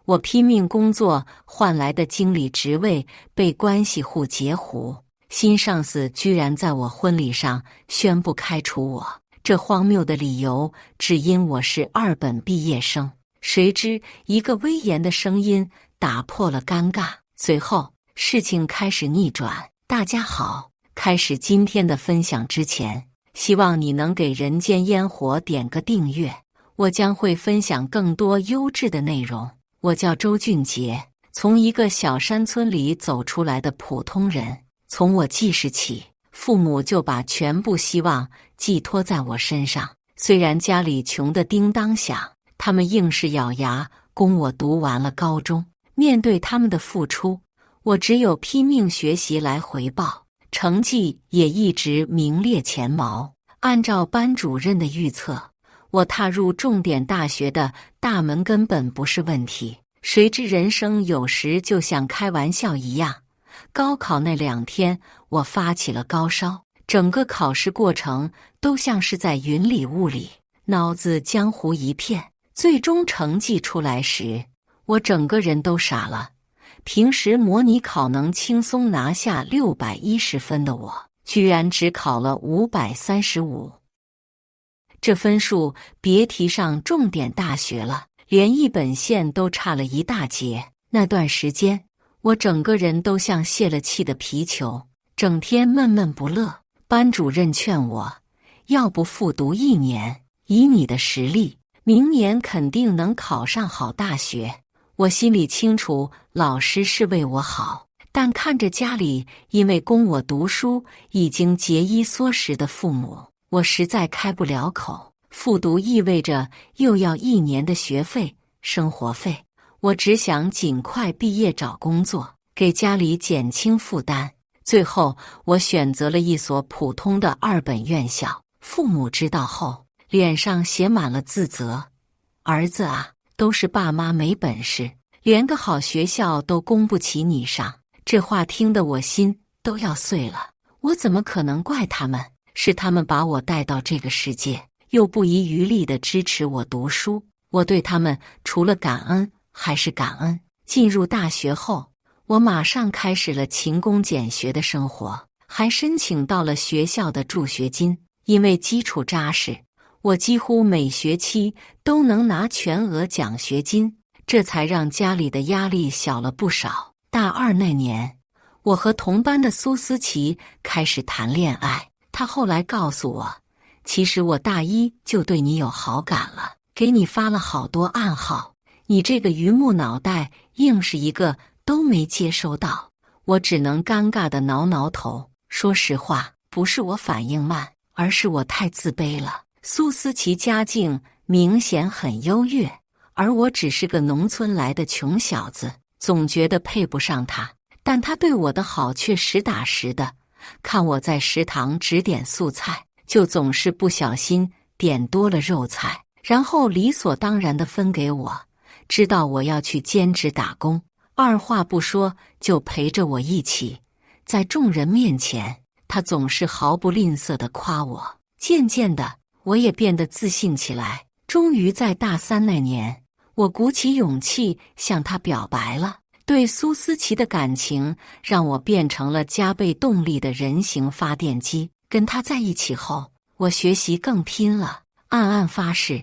我拼命工作换来的经理职位被关系户截胡，新上司居然在我婚礼上宣布开除我，这荒谬的理由只因我是二本毕业生。谁知一个威严的声音打破了尴尬，随后事情开始逆转。大家好，开始今天的分享之前，希望你能给人间烟火点个订阅，我将会分享更多优质的内容。我叫周俊杰，从一个小山村里走出来的普通人。从我记事起，父母就把全部希望寄托在我身上。虽然家里穷得叮当响，他们硬是咬牙供我读完了高中。面对他们的付出，我只有拼命学习来回报，成绩也一直名列前茅。按照班主任的预测，我踏入重点大学的大门根本不是问题。谁知人生有时就像开玩笑一样，高考那2天，我发起了高烧，整个考试过程都像是在云里雾里，脑子浆糊一片。最终成绩出来时，我整个人都傻了。平时模拟考能轻松拿下610分的我，居然只考了535。这分数别提上重点大学了，连一本线都差了一大截。那段时间，我整个人都像泄了气的皮球，整天闷闷不乐。班主任劝我，要不复读1年，以你的实力，明年肯定能考上好大学。我心里清楚，老师是为我好，但看着家里因为供我读书已经节衣缩食的父母，我实在开不了口。复读意味着又要1年的学费、生活费，我只想尽快毕业找工作，给家里减轻负担。最后，我选择了一所普通的2本院校。父母知道后，脸上写满了自责。儿子啊，都是爸妈没本事，连个好学校都供不起你上。这话听得我心都要碎了。我怎么可能怪他们？是他们把我带到这个世界，又不遗余力地支持我读书。我对他们除了感恩还是感恩。进入大学后，我马上开始了勤工俭学的生活，还申请到了学校的助学金。因为基础扎实，我几乎每学期都能拿全额奖学金，这才让家里的压力小了不少。大2那年，我和同班的苏思琪开始谈恋爱。她后来告诉我，其实我大1就对你有好感了，给你发了好多暗号，你这个榆木脑袋硬是一个都没接收到。我只能尴尬地挠挠头，说实话，不是我反应慢，而是我太自卑了。苏思琪家境明显很优越，而我只是个农村来的穷小子，总觉得配不上她。但她对我的好却实打实的，看我在食堂只点素菜，就总是不小心点多了肉菜，然后理所当然地分给我。知道我要去兼职打工，二话不说就陪着我一起。在众人面前，他总是毫不吝啬地夸我。渐渐的，我也变得自信起来。终于在大3那年，我鼓起勇气向他表白了。对苏思琪的感情让我变成了加倍动力的人形发电机。跟他在一起后，我学习更拼了，暗暗发誓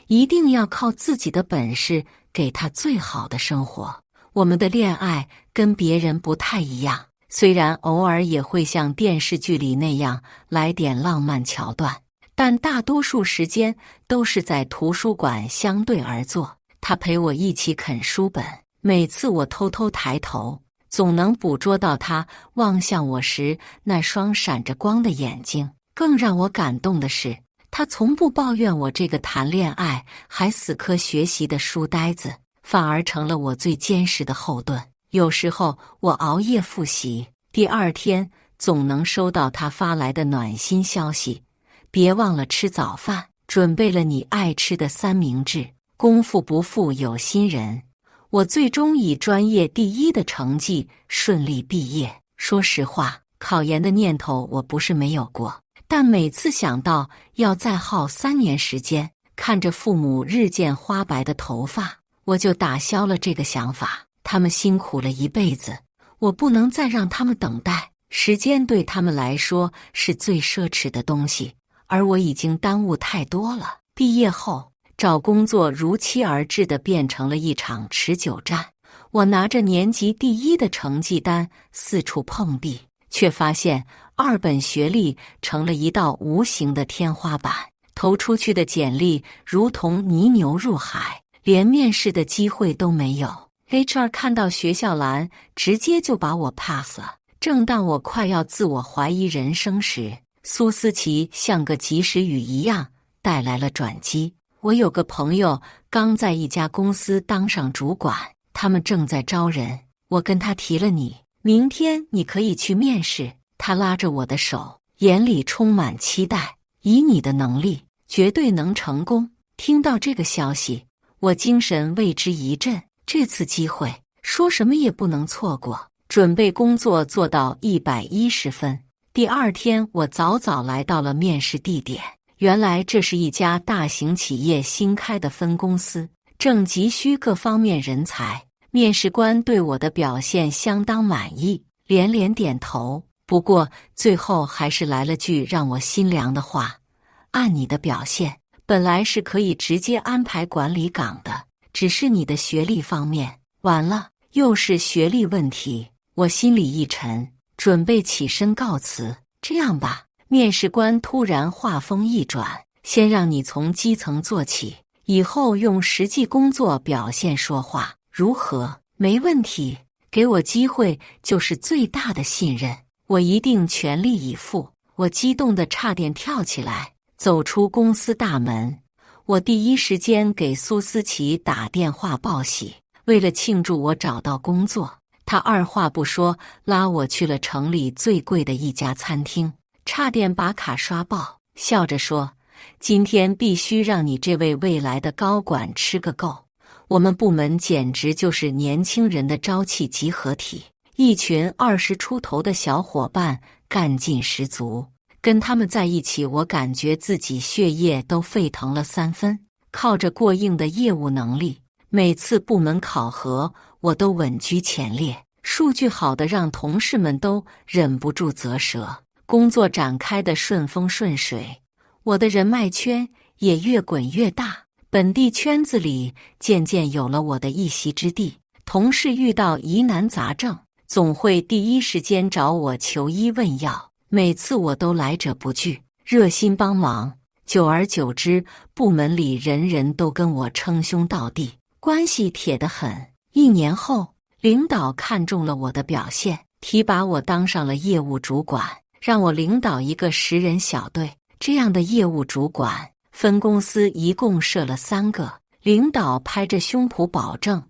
一定要靠自己的本事给他最好的生活。我们的恋爱跟别人不太一样，虽然偶尔也会像电视剧里那样来点浪漫桥段，但大多数时间都是在图书馆相对而坐。他陪我一起啃书本，每次我偷偷抬头，总能捕捉到他望向我时那双闪着光的眼睛。更让我感动的是，他从不抱怨我这个谈恋爱还死磕学习的书呆子，反而成了我最坚实的后盾。有时候我熬夜复习，第2天总能收到他发来的暖心消息：别忘了吃早饭，准备了你爱吃的三明治。功夫不负有心人，我最终以专业第1的成绩顺利毕业。说实话，考研的念头我不是没有过，但每次想到要再耗3年时间，看着父母日渐花白的头发，我就打消了这个想法。他们辛苦了一辈子，我不能再让他们等待。时间对他们来说是最奢侈的东西，而我已经耽误太多了。毕业后，找工作如期而至的变成了一场持久战。我拿着年级第一的成绩单四处碰壁，却发现二本学历成了一道无形的天花板。投出去的简历如同泥牛入海，连面试的机会都没有。HR 看到学校栏，直接就把我 pass 了。正当我快要自我怀疑人生时，苏思琪像个及时雨一样带来了转机。我有个朋友刚在一家公司当上主管，他们正在招人，我跟他提了你，明天你可以去面试。他拉着我的手，眼里充满期待，以你的能力，绝对能成功。听到这个消息，我精神为之一振，这次机会说什么也不能错过。准备工作做到110分。第二天，我早早来到了面试地点。原来这是一家大型企业新开的分公司，正急需各方面人才。面试官对我的表现相当满意，连连点头。不过最后还是来了句让我心凉的话：按你的表现，本来是可以直接安排管理岗的，只是你的学历方面，完了，又是学历问题。我心里一沉，准备起身告辞。这样吧，面试官突然话锋一转，先让你从基层做起，以后用实际工作表现说话，如何？没问题，给我机会就是最大的信任，我一定全力以赴。我激动得差点跳起来。走出公司大门，我第一时间给苏思琪打电话报喜。为了庆祝我找到工作，他二话不说拉我去了城里最贵的一家餐厅，差点把卡刷爆，笑着说：今天必须让你这位未来的高管吃个够。我们部门简直就是年轻人的朝气集合体，一群20出头的小伙伴干劲十足，跟他们在一起，我感觉自己血液都沸腾了3分。靠着过硬的业务能力，每次部门考核我都稳居前列，数据好的让同事们都忍不住啧舌。工作展开的顺风顺水，我的人脉圈也越滚越大，本地圈子里渐渐有了我的一席之地。同事遇到疑难杂症，总会第一时间找我求医问药，每次我都来者不拒，热心帮忙。久而久之，部门里人人都跟我称兄道弟，关系铁得很。1年后，领导看中了我的表现，提拔我当上了业务主管，让我领导一个10人小队。这样的业务主管，分公司一共设了3个。领导拍着胸脯保证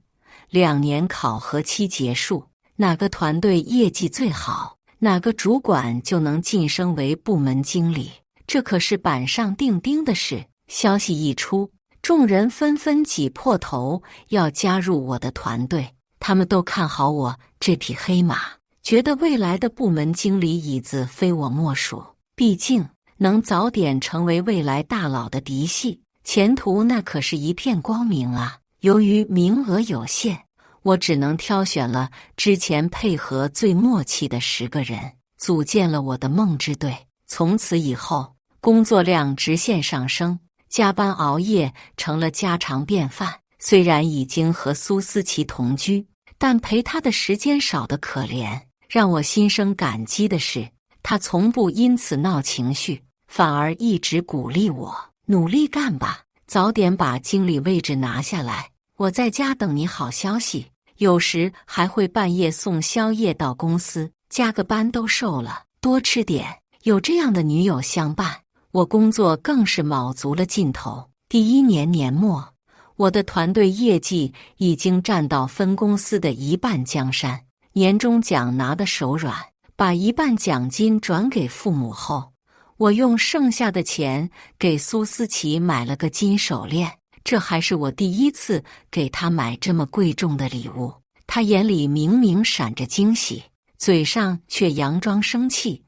，2年考核期结束，哪个团队业绩最好，哪个主管就能晋升为部门经理。这可是板上钉钉的事。消息一出，众人纷纷挤破头要加入我的团队。他们都看好我这匹黑马，觉得未来的部门经理椅子非我莫属。毕竟能早点成为未来大佬的嫡系，前途那可是一片光明啊。由于名额有限，我只能挑选了之前配合最默契的10个人，组建了我的梦之队。从此以后，工作量直线上升，加班熬夜成了家常便饭。虽然已经和苏思琪同居，但陪她的时间少得可怜。让我心生感激的是，她从不因此闹情绪，反而一直鼓励我努力干吧，早点把经理位置拿下来，我在家等你好消息。有时还会半夜送宵夜到公司，加个班都瘦了，多吃点。有这样的女友相伴，我工作更是卯足了劲头。第1年年末，我的团队业绩已经占到分公司的1半江山，年终奖拿得手软。把1半奖金转给父母后，我用剩下的钱给苏思琪买了个金手链，这还是我第一次给她买这么贵重的礼物。她眼里明明闪着惊喜，嘴上却佯装生气：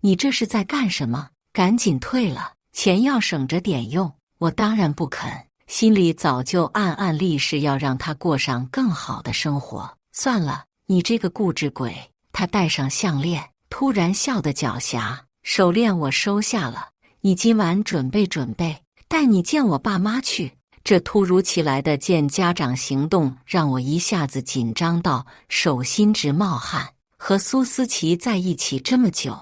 你这是在干什么？赶紧退了，钱要省着点用。我当然不肯，心里早就暗暗立誓要让他过上更好的生活。算了，你这个固执鬼。他戴上项链，突然笑得狡黠。手链我收下了，你今晚准备准备，带你见我爸妈去。这突如其来的见家长行动让我一下子紧张到手心直冒汗。和苏思琪在一起这么久，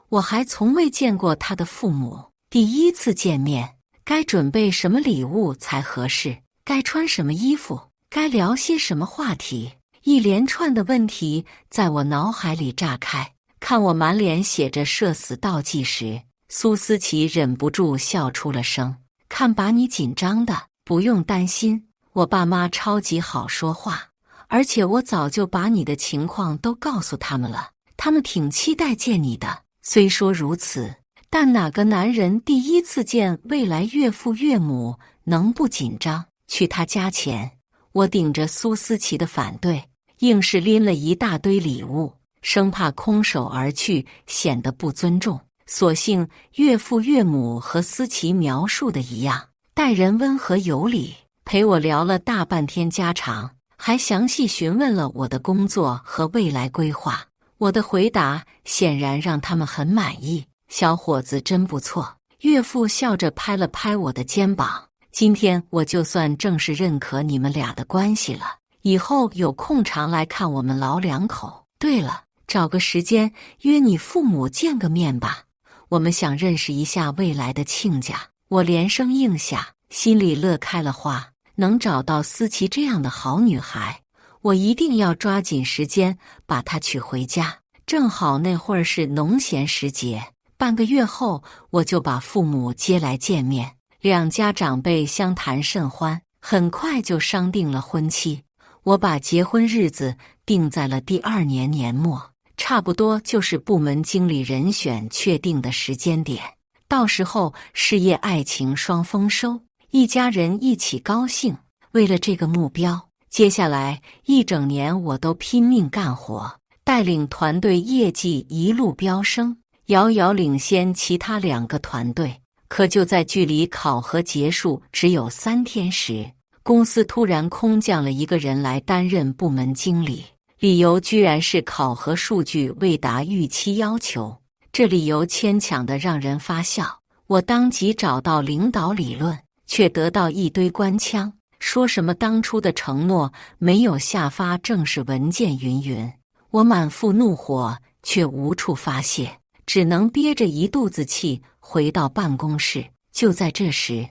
我还从未见过他的父母。第一次见面，该准备什么礼物才合适？该穿什么衣服？该聊些什么话题？一连串的问题在我脑海里炸开。看我满脸写着社死倒计时，苏思琪忍不住笑出了声。看把你紧张的。不用担心，我爸妈超级好说话，而且我早就把你的情况都告诉他们了，他们挺期待见你的。虽说如此，但哪个男人第一次见未来岳父岳母能不紧张？去他家前，我顶着苏思琪的反对，硬是拎了一大堆礼物，生怕空手而去显得不尊重。所幸岳父岳母和思琪描述的一样，待人温和有礼，陪我聊了大半天家常，还详细询问了我的工作和未来规划。我的回答显然让他们很满意。小伙子真不错。岳父笑着拍了拍我的肩膀，今天我就算正式认可你们俩的关系了，以后有空常来看我们老两口。对了，找个时间约你父母见个面吧，我们想认识一下未来的亲家。我连声应下，心里乐开了花。能找到思琪这样的好女孩，我一定要抓紧时间把她娶回家。正好那会儿是农闲时节，半个月后我就把父母接来见面，两家长辈相谈甚欢，很快就商定了婚期。我把结婚日子定在了第2年年末，差不多就是部门经理人选确定的时间点。到时候事业爱情双丰收，一家人一起高兴。为了这个目标，接下来1整年我都拼命干活，带领团队业绩一路飙升，遥遥领先其他2个团队。可就在距离考核结束只有3天时，公司突然空降了一个人来担任部门经理，理由居然是考核数据未达预期要求。这理由牵强的让人发笑，我当即找到领导理论，却得到一堆官腔，说什么当初的承诺没有下发正式文件云云。我满腹怒火，却无处发泄，只能憋着一肚子气回到办公室。就在这时，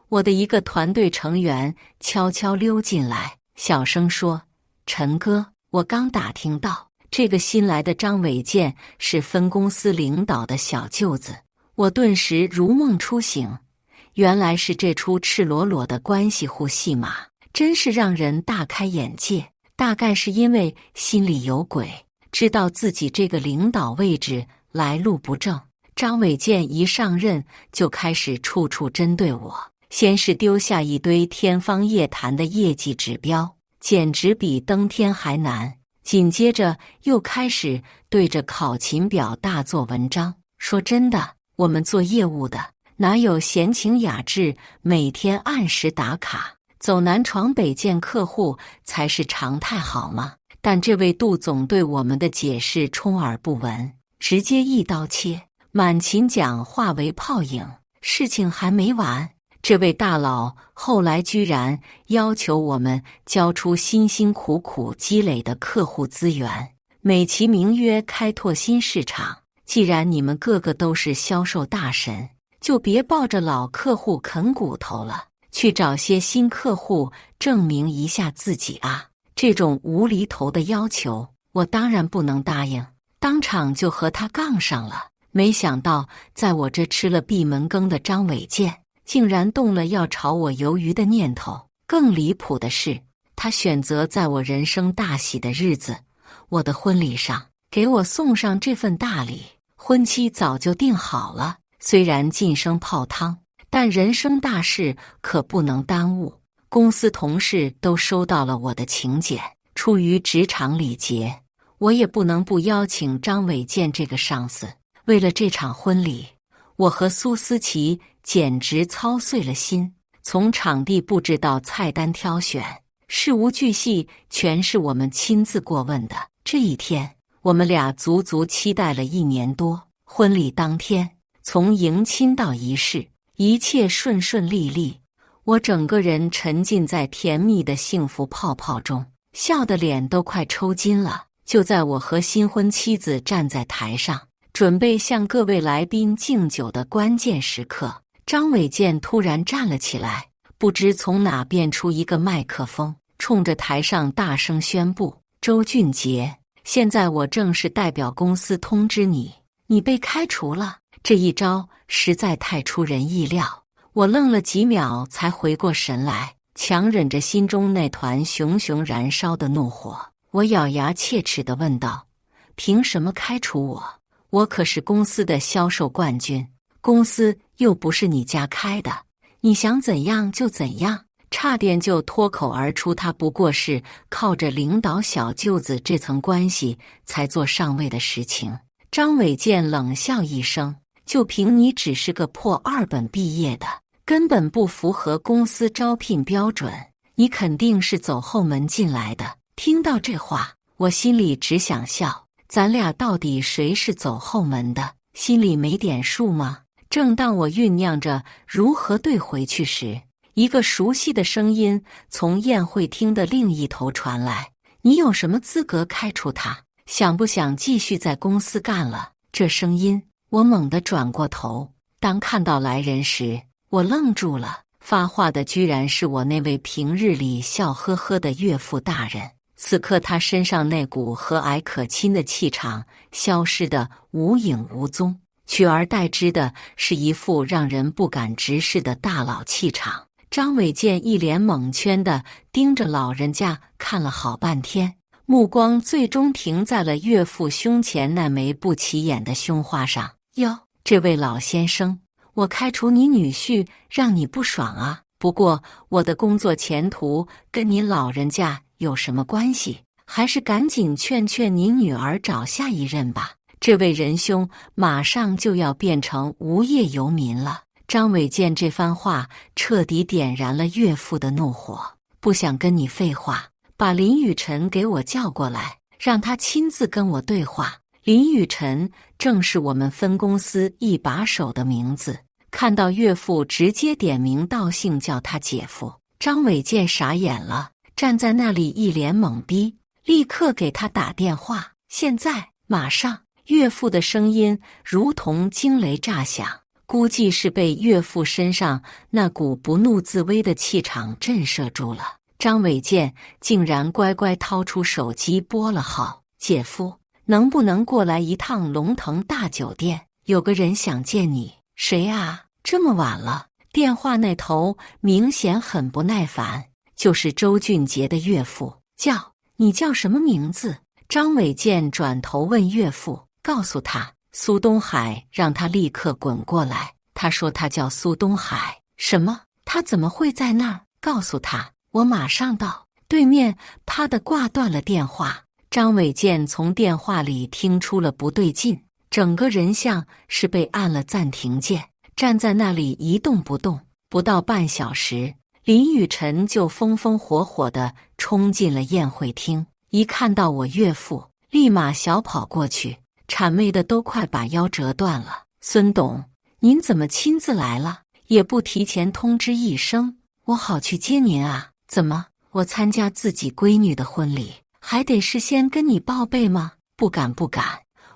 我的一个团队成员悄悄溜进来，小声说：“陈哥，我刚打听到。”这个新来的张伟健是分公司领导的小舅子。我顿时如梦初醒，原来是这出赤裸裸的关系户戏码，真是让人大开眼界。大概是因为心里有鬼，知道自己这个领导位置来路不正，张伟健一上任就开始处处针对我。先是丢下一堆天方夜谭的业绩指标，简直比登天还难。紧接着又开始对着考勤表大做文章，说真的，我们做业务的哪有闲情雅致，每天按时打卡，走南闯北见客户才是常态好吗？但这位杜总对我们的解释充耳不闻，直接一刀切，满勤奖化为泡影。事情还没完，这位大佬后来居然要求我们交出辛辛苦苦积累的客户资源，美其名曰开拓新市场。既然你们个个都是销售大神，就别抱着老客户啃骨头了，去找些新客户证明一下自己啊！这种无厘头的要求，我当然不能答应，当场就和他杠上了。没想到在我这吃了闭门羹的张伟健竟然动了要炒我鱿鱼的念头。更离谱的是，他选择在我人生大喜的日子，我的婚礼上，给我送上这份大礼。婚期早就定好了，虽然晋升泡汤，但人生大事可不能耽误。公司同事都收到了我的请柬，出于职场礼节，我也不能不邀请张伟健这个上司。为了这场婚礼，我和苏思琪简直操碎了心，从场地布置到菜单挑选，事无巨细，全是我们亲自过问的。这一天，我们俩足足期待了1年多。婚礼当天，从迎亲到仪式，一切顺顺利利，我整个人沉浸在甜蜜的幸福泡泡中，笑得脸都快抽筋了。就在我和新婚妻子站在台上，准备向各位来宾敬酒的关键时刻，张伟健突然站了起来，不知从哪变出一个麦克风，冲着台上大声宣布：周俊杰，现在我正式代表公司通知你，你被开除了。这一招实在太出人意料，我愣了几秒才回过神来，强忍着心中那团熊熊燃烧的怒火，我咬牙切齿地问道：凭什么开除我？我可是公司的销售冠军，公司又不是你家开的，你想怎样就怎样。差点就脱口而出，他不过是靠着领导小舅子这层关系才做上位的实情。张伟健冷笑一声：就凭你只是个破2本毕业的，根本不符合公司招聘标准，你肯定是走后门进来的。听到这话，我心里只想笑，咱俩到底谁是走后门的，心里没点数吗？正当我酝酿着如何对回去时，一个熟悉的声音从宴会厅的另一头传来：你有什么资格开除他？想不想继续在公司干了？这声音，我猛地转过头，当看到来人时，我愣住了。发话的居然是我那位平日里笑呵呵的岳父大人。此刻他身上那股和蔼可亲的气场消失得无影无踪，取而代之的是一副让人不敢直视的大佬气场。张伟健一脸懵圈地盯着老人家看了好半天，目光最终停在了岳父胸前那枚不起眼的胸花上。哟，这位老先生，我开除你女婿让你不爽啊？不过我的工作前途跟您老人家有什么关系？还是赶紧劝劝您女儿找下一任吧。这位仁兄马上就要变成无业游民了。张伟健这番话彻底点燃了岳父的怒火，不想跟你废话，把林雨辰给我叫过来，让他亲自跟我对话。林雨辰正是我们分公司一把手的名字，看到岳父直接点名道姓叫他姐夫，张伟健傻眼了，站在那里一脸懵逼，立刻给他打电话，现在，马上。岳父的声音如同惊雷炸响，估计是被岳父身上那股不怒自威的气场震慑住了。张伟健竟然乖乖掏出手机拨了号：姐夫，能不能过来一趟龙腾大酒店？有个人想见你。谁啊？这么晚了？电话那头明显很不耐烦，就是周俊杰的岳父。你叫什么名字？张伟健转头问岳父，告诉他苏东海，让他立刻滚过来。他说他叫苏东海。什么？他怎么会在那儿？告诉他我马上到。对面啪地挂断了电话。张伟健从电话里听出了不对劲，整个人像是被按了暂停键，站在那里一动不动。不到半小时，林雨辰就风风火火地冲进了宴会厅，一看到我岳父，立马小跑过去，谄媚的都快把腰折断了。孙董，您怎么亲自来了？也不提前通知一声，我好去接您啊。怎么，我参加自己闺女的婚礼，还得事先跟你报备吗？不敢，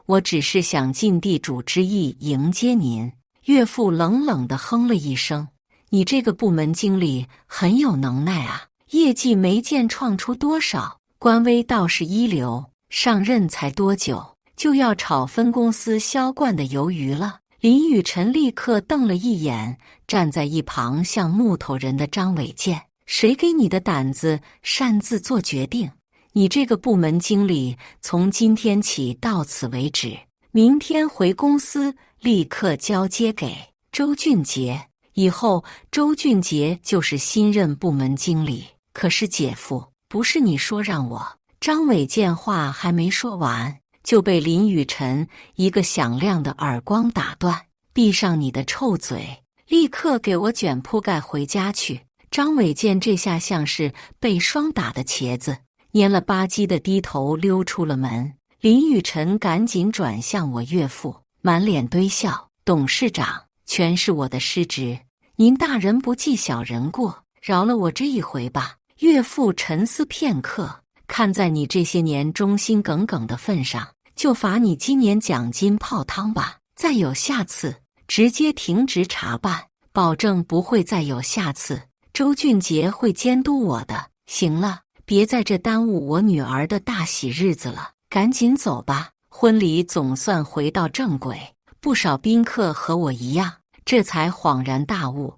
我只是想尽地主之谊迎接您。岳父冷冷地哼了一声，你这个部门经理很有能耐啊，业绩没见创出多少，官威倒是一流，上任才多久就要炒分公司销冠的鱿鱼了。林雨辰立刻瞪了一眼站在一旁像木头人的张伟健，谁给你的胆子擅自做决定？你这个部门经理从今天起到此为止，明天回公司立刻交接给周俊杰，以后周俊杰就是新任部门经理。可是姐夫，不是你说让我……张伟健话还没说完，就被林雨辰一个响亮的耳光打断。闭上你的臭嘴！立刻给我卷铺盖回家去。张伟健这下像是被霜打的茄子，蔫了吧唧的低头溜出了门。林雨晨赶紧转向我岳父，满脸堆笑：“董事长，全是我的失职，您大人不计小人过，饶了我这一回吧。”岳父沉思片刻，看在你这些年忠心耿耿的份上，就罚你今年奖金泡汤吧。再有下次，直接停职查办，保证不会再有下次。周俊杰会监督我的。行了，别在这耽误我女儿的大喜日子了，赶紧走吧。婚礼总算回到正轨，不少宾客和我一样，这才恍然大悟。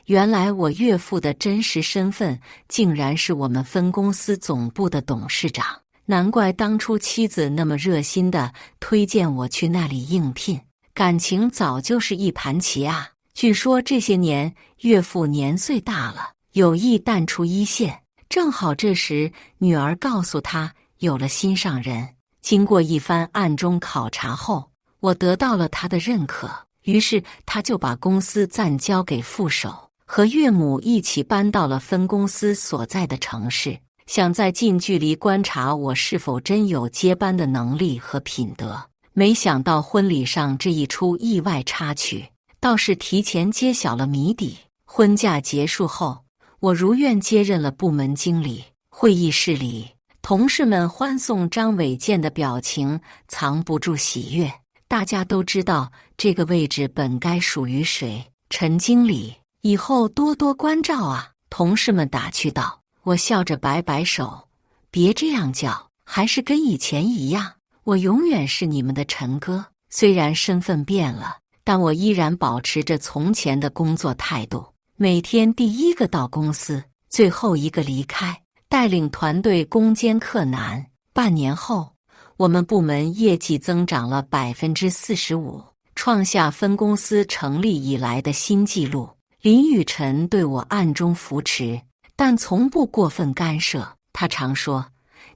原来我岳父的真实身份竟然是我们分公司总部的董事长，难怪当初妻子那么热心地推荐我去那里应聘，感情早就是一盘棋啊。据说这些年岳父年岁大了，有意淡出一线，正好这时女儿告诉他有了心上人。经过一番暗中考察后，我得到了他的认可，于是他就把公司暂交给副手，和岳母一起搬到了分公司所在的城市，想在近距离观察我是否真有接班的能力和品德。没想到婚礼上这一出意外插曲，倒是提前揭晓了谜底。婚假结束后，我如愿接任了部门经理。会议室里，同事们欢送张伟健的表情藏不住喜悦。大家都知道这个位置本该属于谁，陈经理，以后多多关照啊。同事们打趣道。我笑着摆摆手，别这样叫，还是跟以前一样，我永远是你们的陈哥。虽然身份变了，但我依然保持着从前的工作态度，每天第一个到公司，最后一个离开，带领团队攻坚克难。半年后，我们部门业绩增长了 45%， 创下分公司成立以来的新纪录。林雨晨对我暗中扶持，但从不过分干涉。他常说，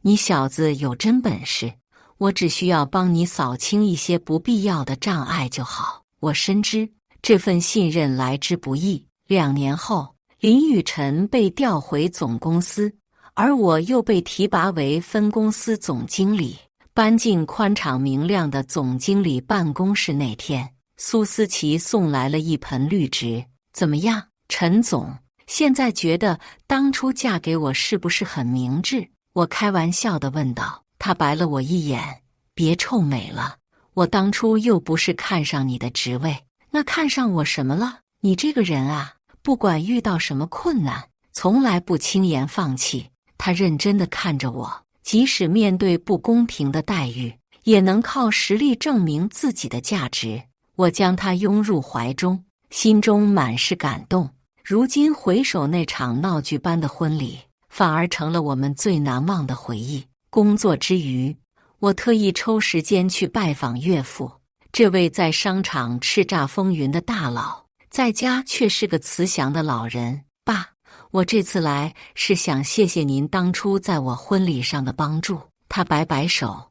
你小子有真本事，我只需要帮你扫清一些不必要的障碍就好。我深知这份信任来之不易。2年后，林雨晨被调回总公司，而我又被提拔为分公司总经理。搬进宽敞明亮的总经理办公室那天，苏思琪送来了一盆绿植。怎么样，陈总？现在觉得当初嫁给我是不是很明智？我开玩笑地问道。他白了我一眼，别臭美了，我当初又不是看上你的职位，那看上我什么了？你这个人啊，不管遇到什么困难，从来不轻言放弃。他认真地看着我，即使面对不公平的待遇，也能靠实力证明自己的价值。我将他拥入怀中，心中满是感动。如今回首那场闹剧般的婚礼，反而成了我们最难忘的回忆。工作之余，我特意抽时间去拜访岳父，这位在商场叱咤风云的大佬，在家却是个慈祥的老人。爸，我这次来是想谢谢您当初在我婚礼上的帮助。他摆摆手，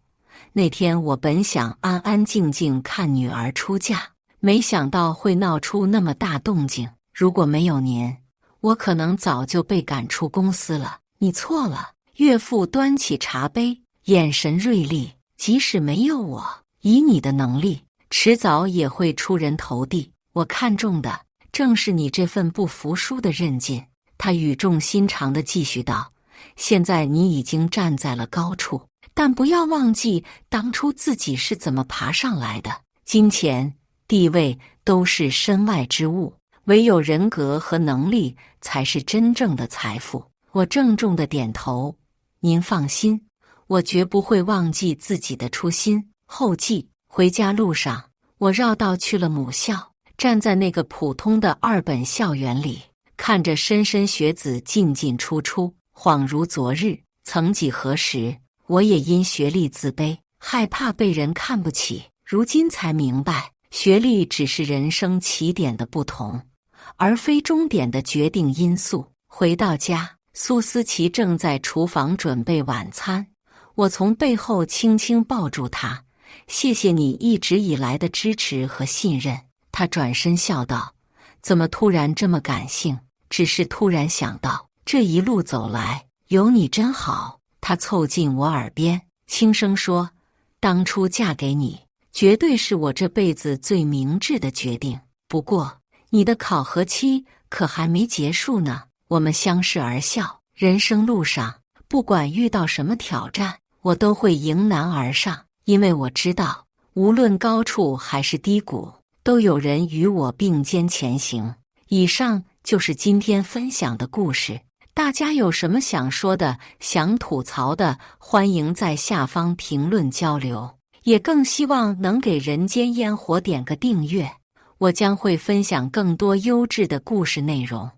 那天我本想安安静静看女儿出嫁，没想到会闹出那么大动静。如果没有您，我可能早就被赶出公司了。你错了。岳父端起茶杯，眼神锐利。即使没有我，以你的能力，迟早也会出人头地。我看中的正是你这份不服输的韧劲。他语重心长地继续道，现在你已经站在了高处，但不要忘记当初自己是怎么爬上来的。金钱、地位都是身外之物，唯有人格和能力才是真正的财富。我郑重地点头，您放心，我绝不会忘记自己的初心。后记，回家路上，我绕道去了母校，站在那个普通的2本校园里，看着莘莘学子进进出出，恍如昨日。曾几何时，我也因学历自卑，害怕被人看不起。如今才明白，学历只是人生起点的不同，而非终点的决定因素。回到家，苏思琪正在厨房准备晚餐，我从背后轻轻抱住她，谢谢你一直以来的支持和信任。她转身笑道，怎么突然这么感性？只是突然想到，这一路走来，有你真好。他凑近我耳边，轻声说：“当初嫁给你，绝对是我这辈子最明智的决定。不过，你的考核期可还没结束呢。”我们相视而笑。人生路上，不管遇到什么挑战，我都会迎难而上，因为我知道，无论高处还是低谷，都有人与我并肩前行。以上就是今天分享的故事。大家有什么想说的、想吐槽的，欢迎在下方评论交流。也更希望能给人间烟火点个订阅，我将会分享更多优质的故事内容。